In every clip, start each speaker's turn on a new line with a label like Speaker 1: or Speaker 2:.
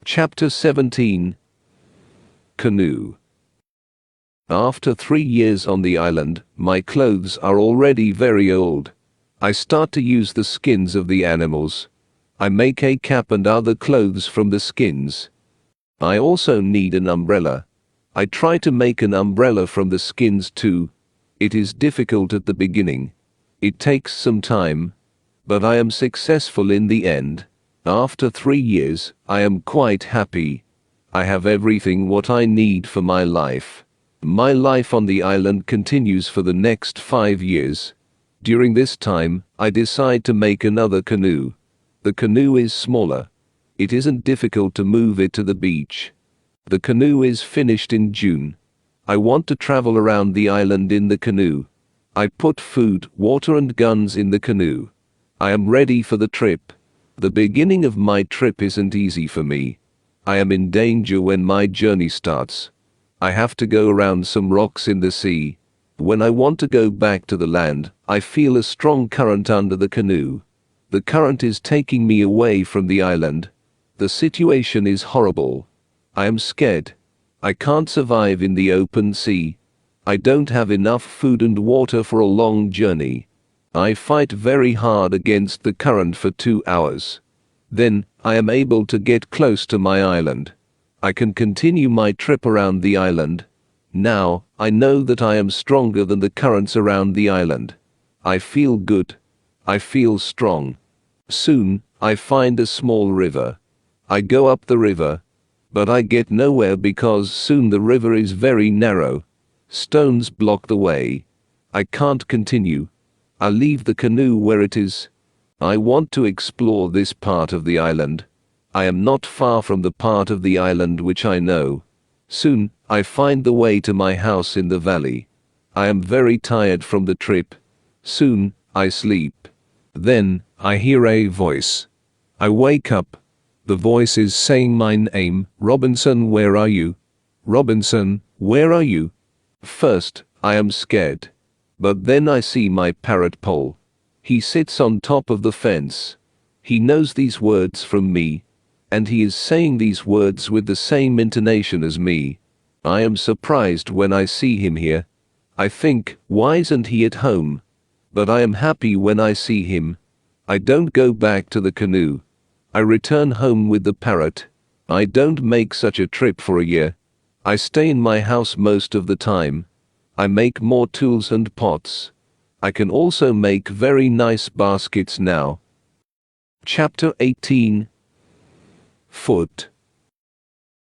Speaker 1: Chapter 17. Canoe. After 3 years on the island, my clothes are already very old. I start to use the skins of the animals. I make a cap and other clothes from the skins. I also need an umbrella. I try to make an umbrella from the skins too. It is difficult at the beginning. It takes some time, but I am successful in the end. After 3 years, I am quite happy. I have everything what I need for my life. My life on the island continues for the next 5 years. During this time, I decide to make another canoe. The canoe is smaller. It isn't difficult to move it to the beach. The canoe is finished in June. I want to travel around the island in the canoe. I put food, water and guns in the canoe. I am ready for the trip. The beginning of my trip isn't easy for me. I am in danger when my journey starts. I have to go around some rocks in the sea. When I want to go back to the land, I feel a strong current under the canoe. The current is taking me away from the island. The situation is horrible. I am scared. I can't survive in the open sea. I don't have enough food and water for a long journey. I fight very hard against the current for 2 hours. Then, I am able to get close to my island. I can continue my trip around the island. Now, I know that I am stronger than the currents around the island. I feel good. I feel strong. Soon, I find a small river. I go up the river, but I get nowhere because soon the river is very narrow. Stones block the way. I can't continue. I leave the canoe where it is. I want to explore this part of the island. I am not far from the part of the island which I know. Soon, I find the way to my house in the valley. I am very tired from the trip. Soon, I sleep. Then, I hear a voice. I wake up. The voice is saying my name, Robinson, where are you? Robinson, where are you? First, I am scared. But then I see my parrot Pole. He sits on top of the fence. He knows these words from me, and he is saying these words with the same intonation as me. I am surprised when I see him here. I think, why isn't he at home? But I am happy when I see him. I don't go back to the canoe. I return home with the parrot. I don't make such a trip for a year. I stay in my house most of the time. I make more tools and pots. I can also make very nice baskets now. Chapter 18. Foot.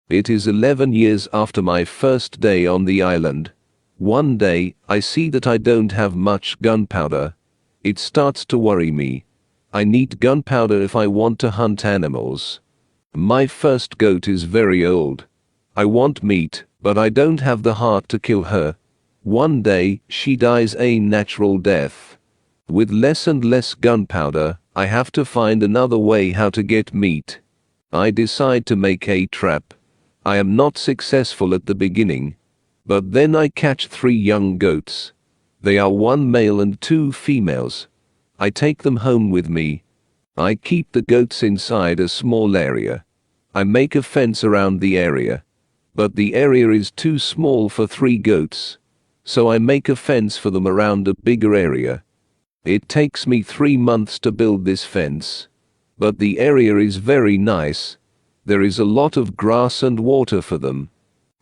Speaker 1: It is 11 years after my first day on the island. One day, I see that I don't have much gunpowder. It starts to worry me. I need gunpowder if I want to hunt animals. My first goat is very old. I want meat, but I don't have the heart to kill her. One day, she dies a natural death. With less and less gunpowder, I have to find another way how to get meat. I decide to make a trap. I am not successful at the beginning. But then I catch 3 young goats. They are 1 male and 2 females. I take them home with me. I keep the goats inside a small area. I make a fence around the area. But the area is too small for 3 goats. So I make a fence for them around a bigger area. It takes me 3 months to build this fence. But the area is very nice. There is a lot of grass and water for them.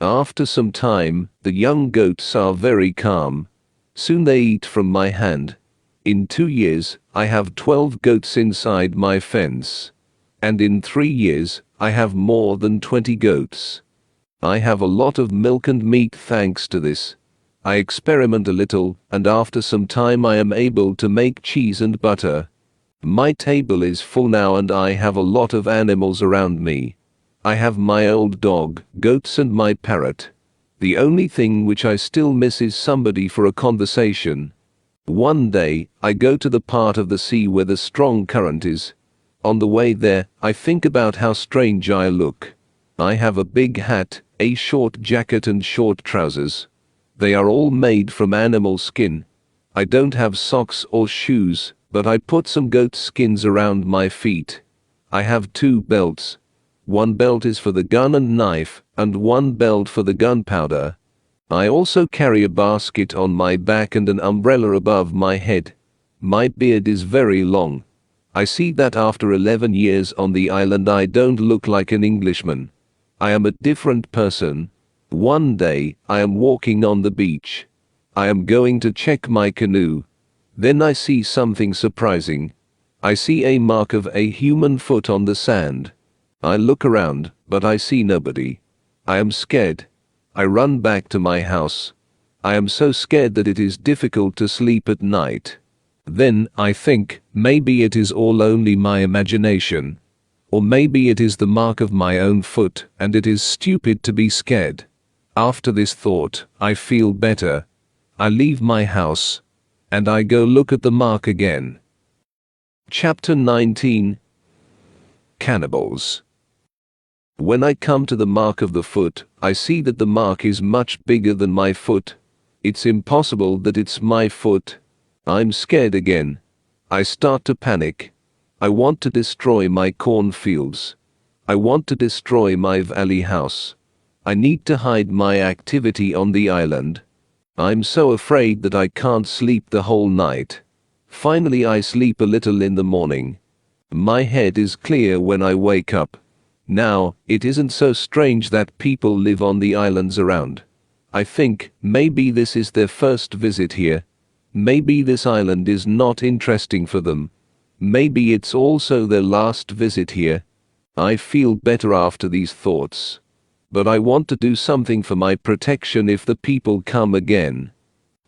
Speaker 1: After some time, the young goats are very calm. Soon they eat from my hand. In 2 years, I have 12 goats inside my fence. And in 3 years, I have more than 20 goats. I have a lot of milk and meat thanks to this. I experiment a little, and after some time I am able to make cheese and butter. My table is full now and I have a lot of animals around me. I have my old dog, goats and my parrot. The only thing which I still miss is somebody for a conversation. One day, I go to the part of the sea where the strong current is. On the way there, I think about how strange I look. I have a big hat, a short jacket and short trousers. They are all made from animal skin. I don't have socks or shoes, but I put some goat skins around my feet. I have 2 belts. One belt is for the gun and knife, and one belt for the gunpowder. I also carry a basket on my back and an umbrella above my head. My beard is very long. I see that after 11 years on the island I don't look like an Englishman. I am a different person. One day, I am walking on the beach. I am going to check my canoe. Then I see something surprising. I see a mark of a human foot on the sand. I look around, but I see nobody. I am scared. I run back to my house. I am so scared that it is difficult to sleep at night. Then I think, maybe it is all only my imagination. Or maybe it is the mark of my own foot, and it is stupid to be scared. After this thought, I feel better. I leave my house. And I go look at the mark again. Chapter 19. Cannibals. When I come to the mark of the foot, I see that the mark is much bigger than my foot. It's impossible that it's my foot. I'm scared again. I start to panic. I want to destroy my cornfields. I want to destroy my valley house. I need to hide my activity on the island. I'm so afraid that I can't sleep the whole night. Finally I sleep a little in the morning. My head is clear when I wake up. Now, it isn't so strange that people live on the islands around. I think, maybe this is their first visit here. Maybe this island is not interesting for them. Maybe it's also their last visit here. I feel better after these thoughts. But I want to do something for my protection if the people come again.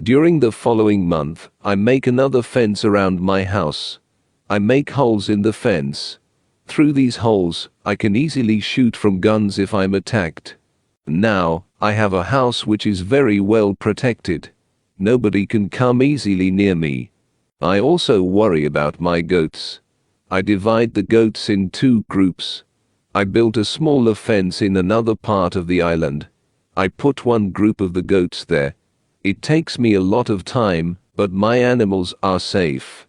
Speaker 1: During the following month, I make another fence around my house. I make holes in the fence. Through these holes, I can easily shoot from guns if I'm attacked. Now, I have a house which is very well protected. Nobody can come easily near me. I also worry about my goats. I divide the goats in 2 groups. I built a smaller fence in another part of the island. I put one group of the goats there. It takes me a lot of time, but my animals are safe.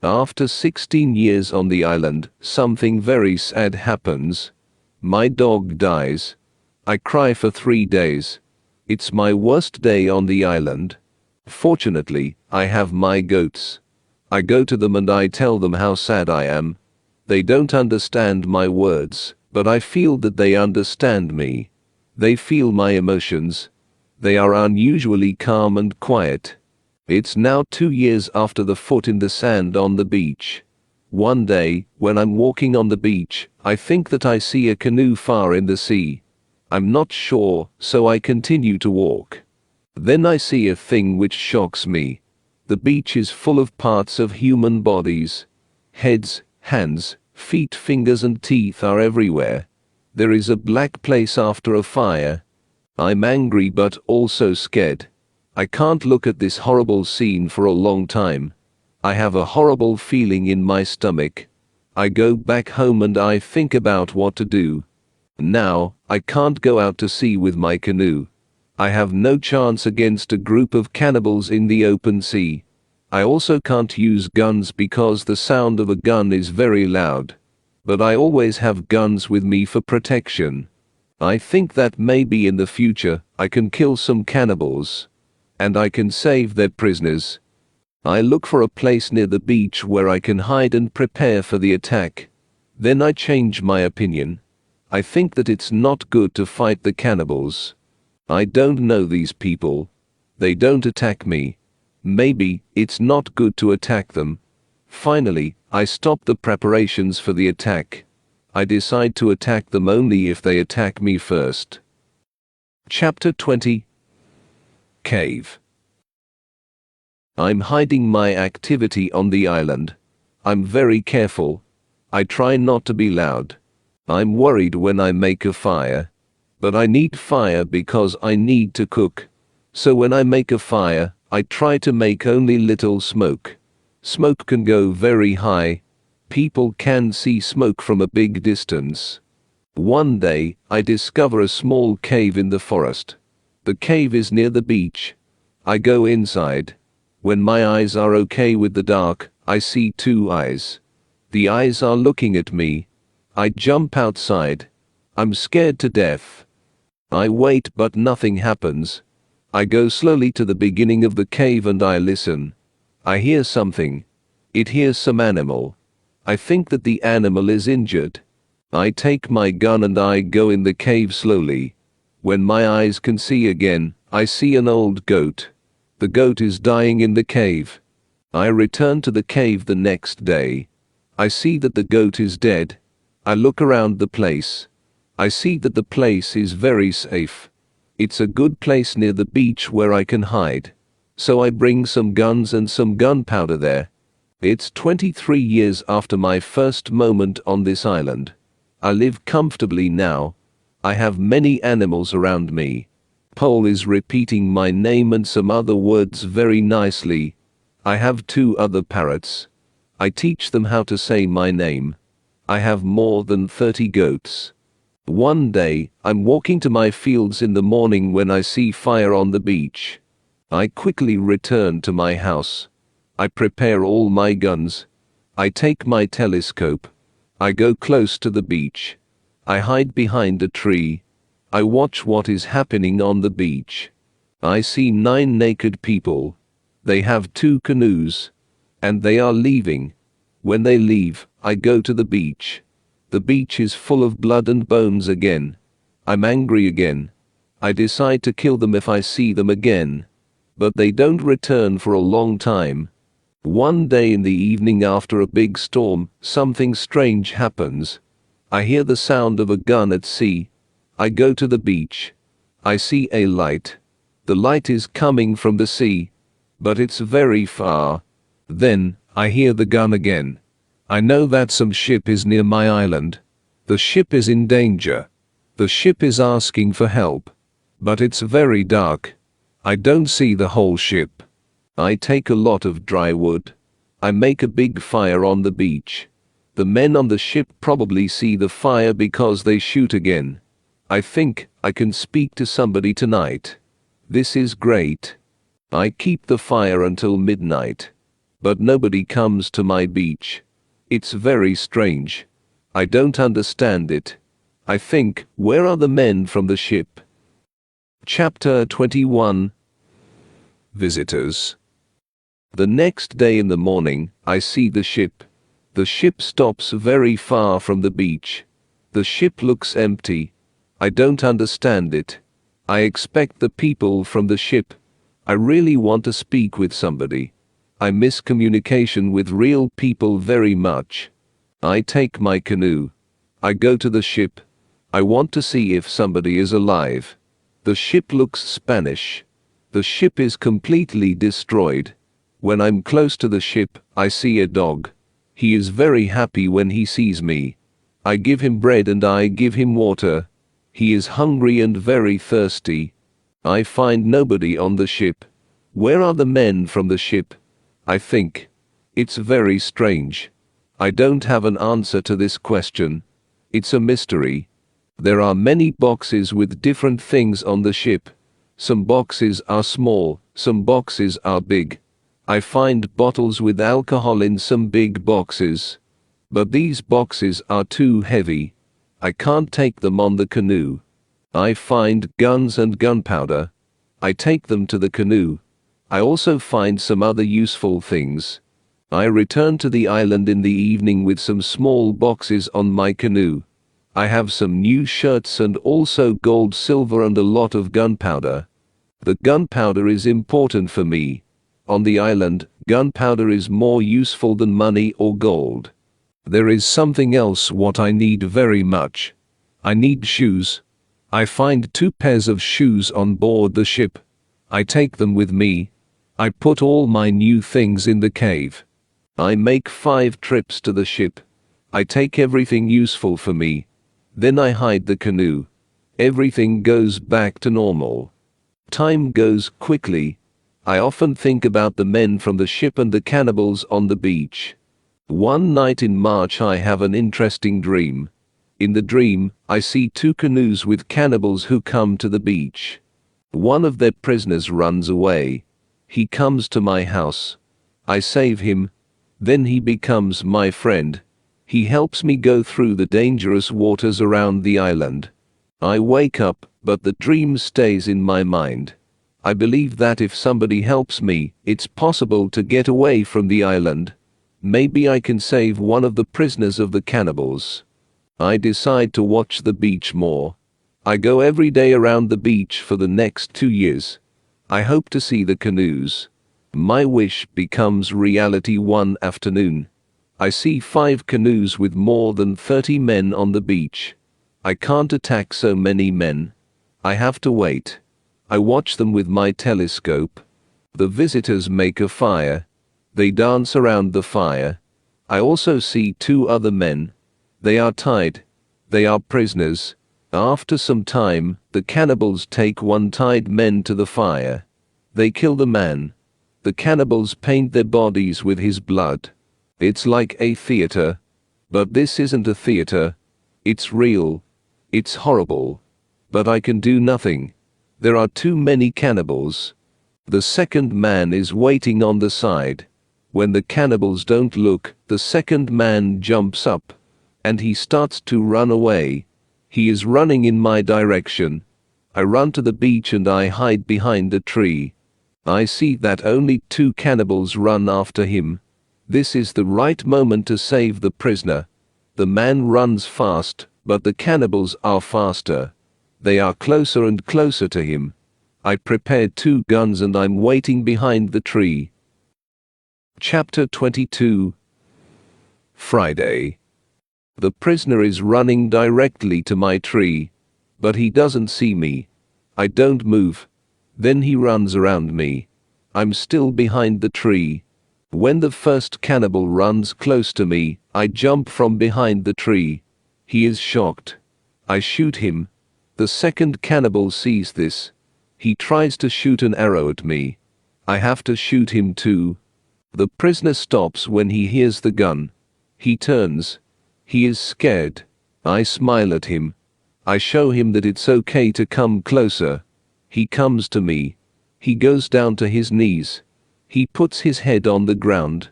Speaker 1: After 16 years on the island, something very sad happens. My dog dies. I cry for 3 days. It's my worst day on the island. Fortunately, I have my goats. I go to them and I tell them how sad I am. They don't understand my words, but I feel that they understand me. They feel my emotions. They are unusually calm and quiet. It's now 2 years after the foot in the sand on the beach. One day, when I'm walking on the beach, I think that I see a canoe far in the sea. I'm not sure, so I continue to walk. Then I see a thing which shocks me. The beach is full of parts of human bodies. Heads, hands, feet, fingers and teeth are everywhere. There is a black place after a fire. I'm angry but also scared. I can't look at this horrible scene for a long time. I have a horrible feeling in my stomach. I go back home and I think about what to do. Now, I can't go out to sea with my canoe. I have no chance against a group of cannibals in the open sea. I also can't use guns because the sound of a gun is very loud. But I always have guns with me for protection. I think that maybe in the future, I can kill some cannibals. And I can save their prisoners. I look for a place near the beach where I can hide and prepare for the attack. Then I change my opinion. I think that it's not good to fight the cannibals. I don't know these people. They don't attack me. Maybe it's not good to attack them. Finally, I stop the preparations for the attack. I decide to attack them only if they attack me first. Chapter 20. Cave. I'm hiding my activity on the island. I'm very careful. I try not to be loud. I'm worried when I make a fire. But I need fire because I need to cook. So when I make a fire, I try to make only little smoke. Smoke can go very high. People can see smoke from a big distance. One day, I discover a small cave in the forest. The cave is near the beach. I go inside. When my eyes are okay with the dark, I see 2 eyes. The eyes are looking at me. I jump outside. I'm scared to death. I wait but nothing happens. I go slowly to the beginning of the cave and I listen. I hear something. It hears some animal. I think that the animal is injured. I take my gun and I go in the cave slowly. When my eyes can see again, I see an old goat. The goat is dying in the cave. I return to the cave the next day. I see that the goat is dead. I look around the place. I see that the place is very safe. It's a good place near the beach where I can hide. So I bring some guns and some gunpowder there. It's 23 years after my first moment on this island. I live comfortably now. I have many animals around me. Paul is repeating my name and some other words very nicely. I have 2 other parrots. I teach them how to say my name. I have more than 30 goats. One day, I'm walking to my fields in the morning when I see fire on the beach. I quickly return to my house. I prepare all my guns. I take my telescope. I go close to the beach. I hide behind a tree. I watch what is happening on the beach. I see 9 naked people. They have 2 canoes. And they are leaving. When they leave, I go to the beach. The beach is full of blood and bones again. I'm angry again. I decide to kill them if I see them again. But they don't return for a long time. One day in the evening after a big storm, something strange happens. I hear the sound of a gun at sea. I go to the beach. I see a light. The light is coming from the sea. But it's very far. Then, I hear the gun again. I know that some ship is near my island. The ship is in danger. The ship is asking for help. But it's very dark. I don't see the whole ship. I take a lot of dry wood. I make a big fire on the beach. The men on the ship probably see the fire because they shoot again. I think I can speak to somebody tonight. This is great. I keep the fire until midnight. But nobody comes to my beach. It's very strange. I don't understand it. I think, where are the men from the ship? Chapter 21. Visitors. The next day in the morning, I see the ship. The ship stops very far from the beach. The ship looks empty. I don't understand it. I expect the people from the ship. I really want to speak with somebody. I miss communication with real people very much. I take my canoe. I go to the ship. I want to see if somebody is alive. The ship looks Spanish. The ship is completely destroyed. When I'm close to the ship, I see a dog. He is very happy when he sees me. I give him bread and I give him water. He is hungry and very thirsty. I find nobody on the ship. Where are the men from the ship? I think. It's very strange. I don't have an answer to this question. It's a mystery. There are many boxes with different things on the ship. Some boxes are small, some boxes are big. I find bottles with alcohol in some big boxes. But these boxes are too heavy. I can't take them on the canoe. I find guns and gunpowder. I take them to the canoe. I also find some other useful things. I return to the island in the evening with some small boxes on my canoe. I have some new shirts and also gold, silver and a lot of gunpowder. The gunpowder is important for me. On the island, gunpowder is more useful than money or gold. There is something else what I need very much. I need shoes. I find 2 pairs of shoes on board the ship. I take them with me. I put all my new things in the cave. I make 5 trips to the ship. I take everything useful for me. Then I hide the canoe. Everything goes back to normal. Time goes quickly. I often think about the men from the ship and the cannibals on the beach. One night in March I have an interesting dream. In the dream, I see 2 canoes with cannibals who come to the beach. One of their prisoners runs away. He comes to my house. I save him. Then he becomes my friend. He helps me go through the dangerous waters around the island. I wake up, but the dream stays in my mind. I believe that if somebody helps me, it's possible to get away from the island. Maybe I can save one of the prisoners of the cannibals. I decide to watch the beach more. I go every day around the beach for the next 2 years. I hope to see the canoes. My wish becomes reality one afternoon. I see 5 canoes with more than 30 men on the beach. I can't attack so many men. I have to wait. I watch them with my telescope. The visitors make a fire. They dance around the fire. I also see 2 other men. They are tied. They are prisoners. After some time, the cannibals take one tied man to the fire. They kill the man. The cannibals paint their bodies with his blood. It's like a theater. But this isn't a theater. It's real. It's horrible. But I can do nothing. There are too many cannibals. The second man is waiting on the side. When the cannibals don't look, the second man jumps up. And he starts to run away. He is running in my direction. I run to the beach and I hide behind a tree. I see that only 2 cannibals run after him. This is the right moment to save the prisoner. The man runs fast, but the cannibals are faster. They are closer and closer to him. I prepared 2 guns and I'm waiting behind the tree. Chapter 22. Friday. The prisoner is running directly to my tree. But he doesn't see me. I don't move. Then he runs around me. I'm still behind the tree. When the first cannibal runs close to me, I jump from behind the tree. He is shocked. I shoot him. The second cannibal sees this. He tries to shoot an arrow at me. I have to shoot him too. The prisoner stops when he hears the gun. He turns. He is scared. I smile at him. I show him that it's okay to come closer. He comes to me. He goes down to his knees. He puts his head on the ground.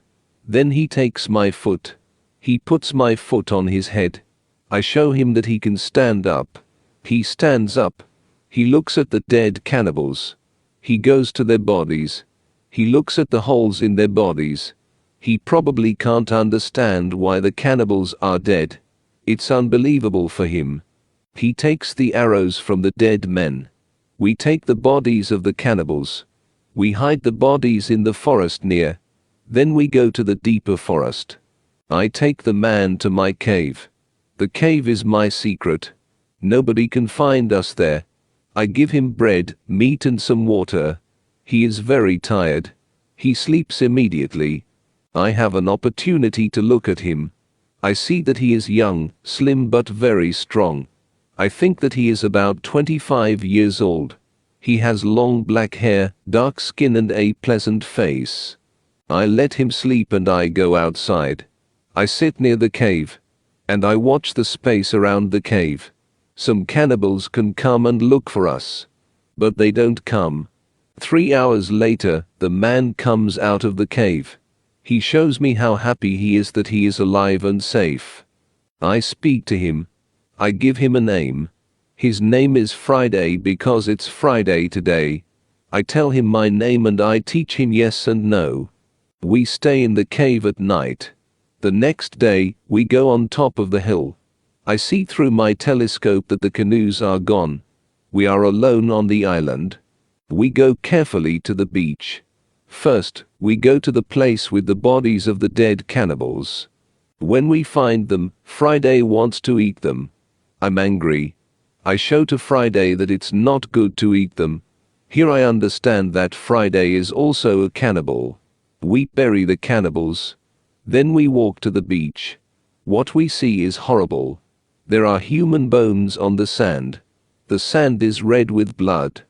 Speaker 1: Then he takes my foot. He puts my foot on his head. I show him that he can stand up. He stands up. He looks at the dead cannibals. He goes to their bodies. He looks at the holes in their bodies. He probably can't understand why the cannibals are dead. It's unbelievable for him. He takes the arrows from the dead men. We take the bodies of the cannibals. We hide the bodies in the forest near. Then we go to the deeper forest. I take the man to my cave. The cave is my secret. Nobody can find us there. I give him bread, meat and some water. He is very tired. He sleeps immediately. I have an opportunity to look at him. I see that he is young, slim but very strong. I think that he is about 25 years old. He has long black hair, dark skin and a pleasant face. I let him sleep and I go outside. I sit near the cave. And I watch the space around the cave. Some cannibals can come and look for us. But they don't come. 3 hours later, the man comes out of the cave. He shows me how happy he is that he is alive and safe. I speak to him. I give him a name. His name is Friday because it's Friday today. I tell him my name and I teach him yes and no. We stay in the cave at night. The next day, we go on top of the hill. I see through my telescope that the canoes are gone. We are alone on the island. We go carefully to the beach. First, we go to the place with the bodies of the dead cannibals. When we find them, Friday wants to eat them. I'm angry. I show to Friday that it's not good to eat them. Here I understand that Friday is also a cannibal. We bury the cannibals. Then we walk to the beach. What we see is horrible. There are human bones on the sand. The sand is red with blood.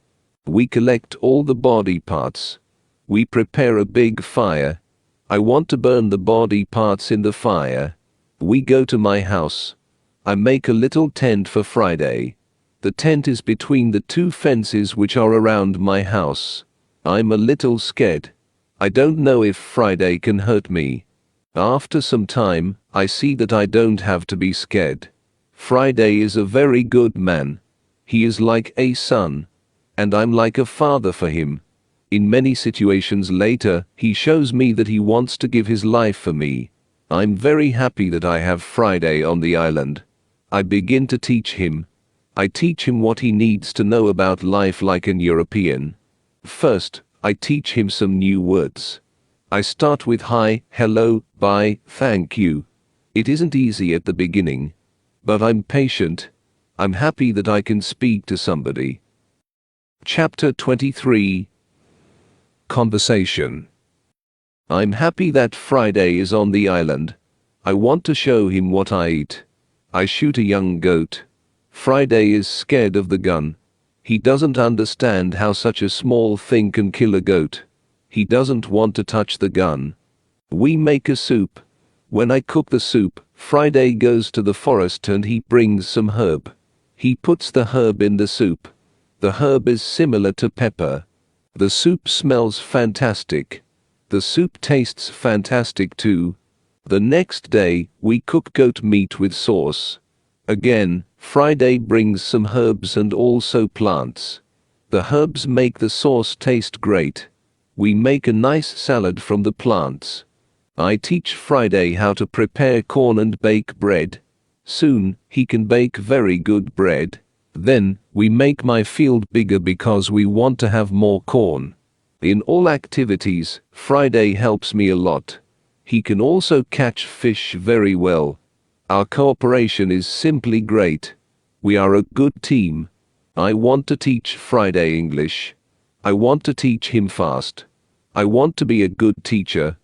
Speaker 1: We collect all the body parts. We prepare a big fire. I want to burn the body parts in the fire. We go to my house. I make a little tent for Friday. The tent is between the 2 fences which are around my house. I'm a little scared. I don't know if Friday can hurt me. After some time, I see that I don't have to be scared. Friday is a very good man. He is like a son, and I'm like a father for him. In many situations later, he shows me that he wants to give his life for me. I'm very happy that I have Friday on the island. I begin to teach him. I teach him what he needs to know about life like an European. First, I teach him some new words. I start with hi, hello, bye, thank you. It isn't easy at the beginning, but I'm patient. I'm happy that I can speak to somebody. Chapter 23. Conversation. I'm happy that Friday is on the island. I want to show him what I eat. I shoot a young goat. Friday is scared of the gun. He doesn't understand how such a small thing can kill a goat. He doesn't want to touch the gun. We make a soup. When I cook the soup, Friday goes to the forest and he brings some herb. He puts the herb in the soup. The herb is similar to pepper. The soup smells fantastic. The soup tastes fantastic too. The next day, we cook goat meat with sauce. Again, Friday brings some herbs and also plants. The herbs make the sauce taste great. We make a nice salad from the plants. I teach Friday how to prepare corn and bake bread. Soon, he can bake very good bread. Then, we make my field bigger because we want to have more corn. In all activities, Friday helps me a lot. He can also catch fish very well. Our cooperation is simply great. We are a good team. I want to teach Friday English. I want to teach him fast. I want to be a good teacher.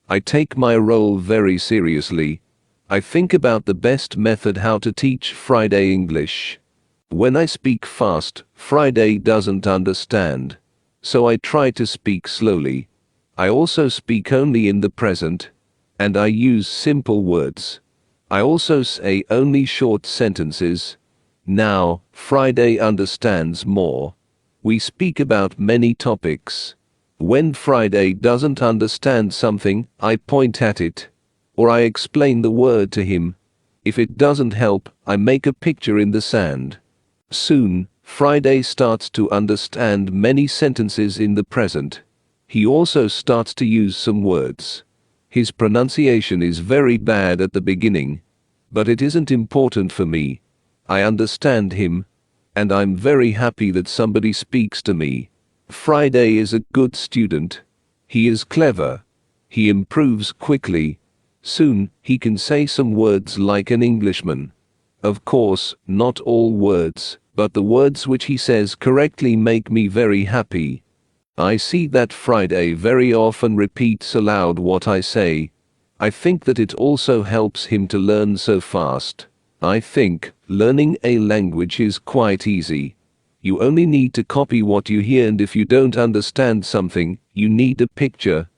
Speaker 1: I take my role very seriously. I think about the best method how to teach Friday English. When I speak fast, Friday doesn't understand. So I try to speak slowly. I also speak only in the present. And I use simple words. I also say only short sentences. Now, Friday understands more. We speak about many topics. When Friday doesn't understand something, I point at it. Or I explain the word to him. If it doesn't help, I make a picture in the sand. Soon, Friday starts to understand many sentences in the present. He also starts to use some words. His pronunciation is very bad at the beginning. But it isn't important for me. I understand him. And I'm very happy that somebody speaks to me. Friday is a good student. He is clever. He improves quickly. Soon, he can say some words like an Englishman. Of course, not all words, but the words which he says correctly make me very happy. I see that Friday very often repeats aloud what I say. I think that it also helps him to learn so fast. I think learning a language is quite easy. You only need to copy what you hear, and if you don't understand something, you need a picture.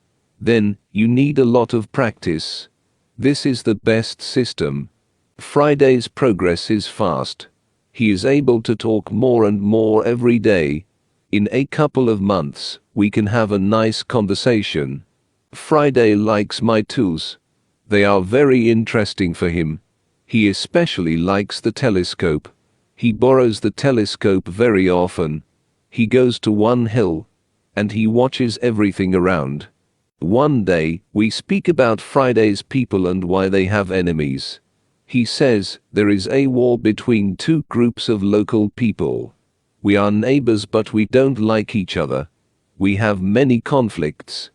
Speaker 1: Then, you need a lot of practice. This is the best system. Friday's progress is fast. He is able to talk more and more every day. In a couple of months, we can have a nice conversation. Friday likes my tools. They are very interesting for him. He especially likes the telescope. He borrows the telescope very often. He goes to one hill, and he watches everything around. One day, we speak about Friday's people and why they have enemies. He says, there is a war between two groups of local people. We are neighbors but we don't like each other. We have many conflicts.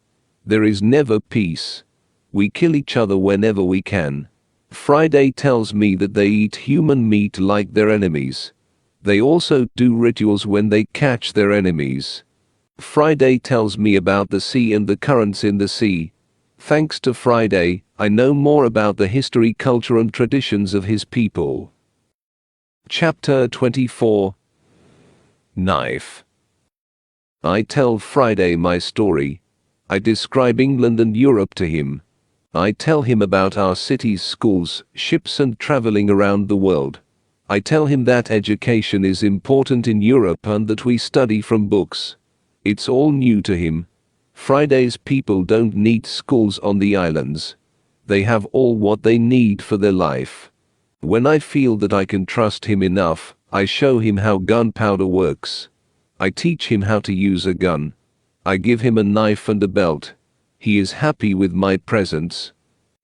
Speaker 1: There is never peace. We kill each other whenever we can. Friday tells me that they eat human meat like their enemies. They also do rituals when they catch their enemies. Friday tells me about the sea and the currents in the sea. Thanks to Friday, I know more about the history, culture and traditions of his people. Chapter 24. Knife. I tell Friday my story. I describe England and Europe to him. I tell him about our cities, schools, ships and traveling around the world. I tell him that education is important in Europe and that we study from books. It's all new to him. Friday's people don't need schools on the islands. They have all what they need for their life. When I feel that I can trust him enough, I show him how gunpowder works. I teach him how to use a gun. I give him a knife and a belt. He is happy with my presence.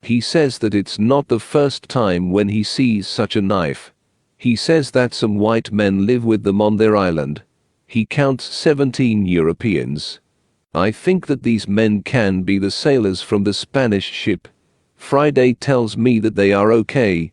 Speaker 1: He says that it's not the first time when he sees such a knife. He says that some white men live with them on their island. He counts 17 Europeans. I think that these men can be the sailors from the Spanish ship. Friday tells me that they are okay.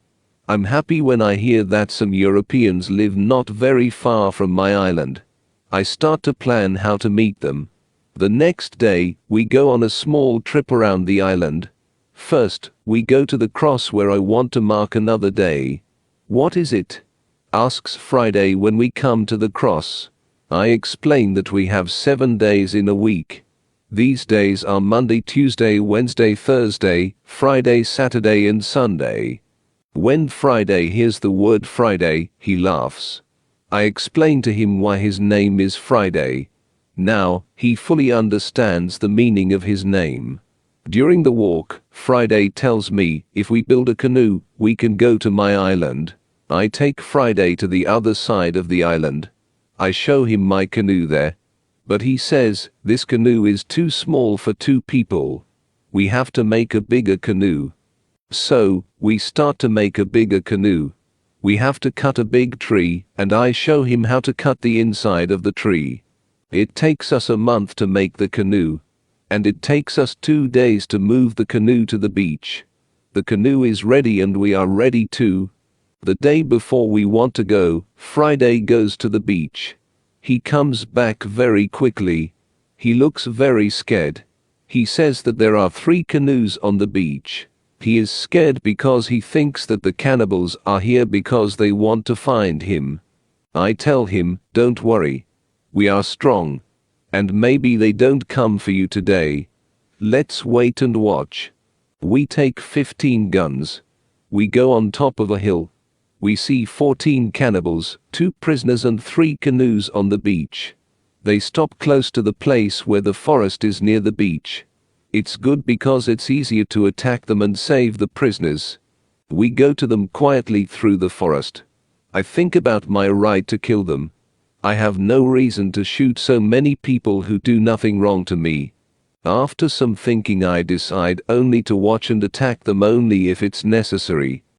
Speaker 1: I'm happy when I hear that some Europeans live not very far from my island. I start to plan how to meet them. The next day, we go on a small trip around the island. First, we go to the cross where I want to mark another day. What is it? Asks Friday when we come to the cross. I explain that we have 7 days in a week. These days are Monday, Tuesday, Wednesday, Thursday, Friday, Saturday and Sunday. When Friday hears the word Friday, he laughs. I explain to him why his name is Friday. Now, he fully understands the meaning of his name. During the walk, Friday tells me, if we build a canoe, we can go to my island. I take Friday to the other side of the island. I show him my canoe there. But he says, this canoe is too small for 2 people. We have to make a bigger canoe. So, we start to make a bigger canoe. We have to cut a big tree, and I show him how to cut the inside of the tree. It takes us a month to make the canoe. And it takes us 2 days to move the canoe to the beach. The canoe is ready and we are ready too. The day before we want to go, Friday goes to the beach. He comes back very quickly. He looks very scared. He says that there are 3 canoes on the beach. He is scared because he thinks that the cannibals are here because they want to find him. I tell him, don't worry. We are strong. And maybe they don't come for you today. Let's wait and watch. We take 15 guns. We go on top of a hill. We see 14 cannibals, 2 prisoners and 3 canoes on the beach. They stop close to the place where the forest is near the beach. It's good because it's easier to attack them and save the prisoners. We go to them quietly through the forest. I think about my right to kill them. I have no reason to shoot so many people who do nothing wrong to me. After some thinking I decide only to watch and attack them only if it's necessary.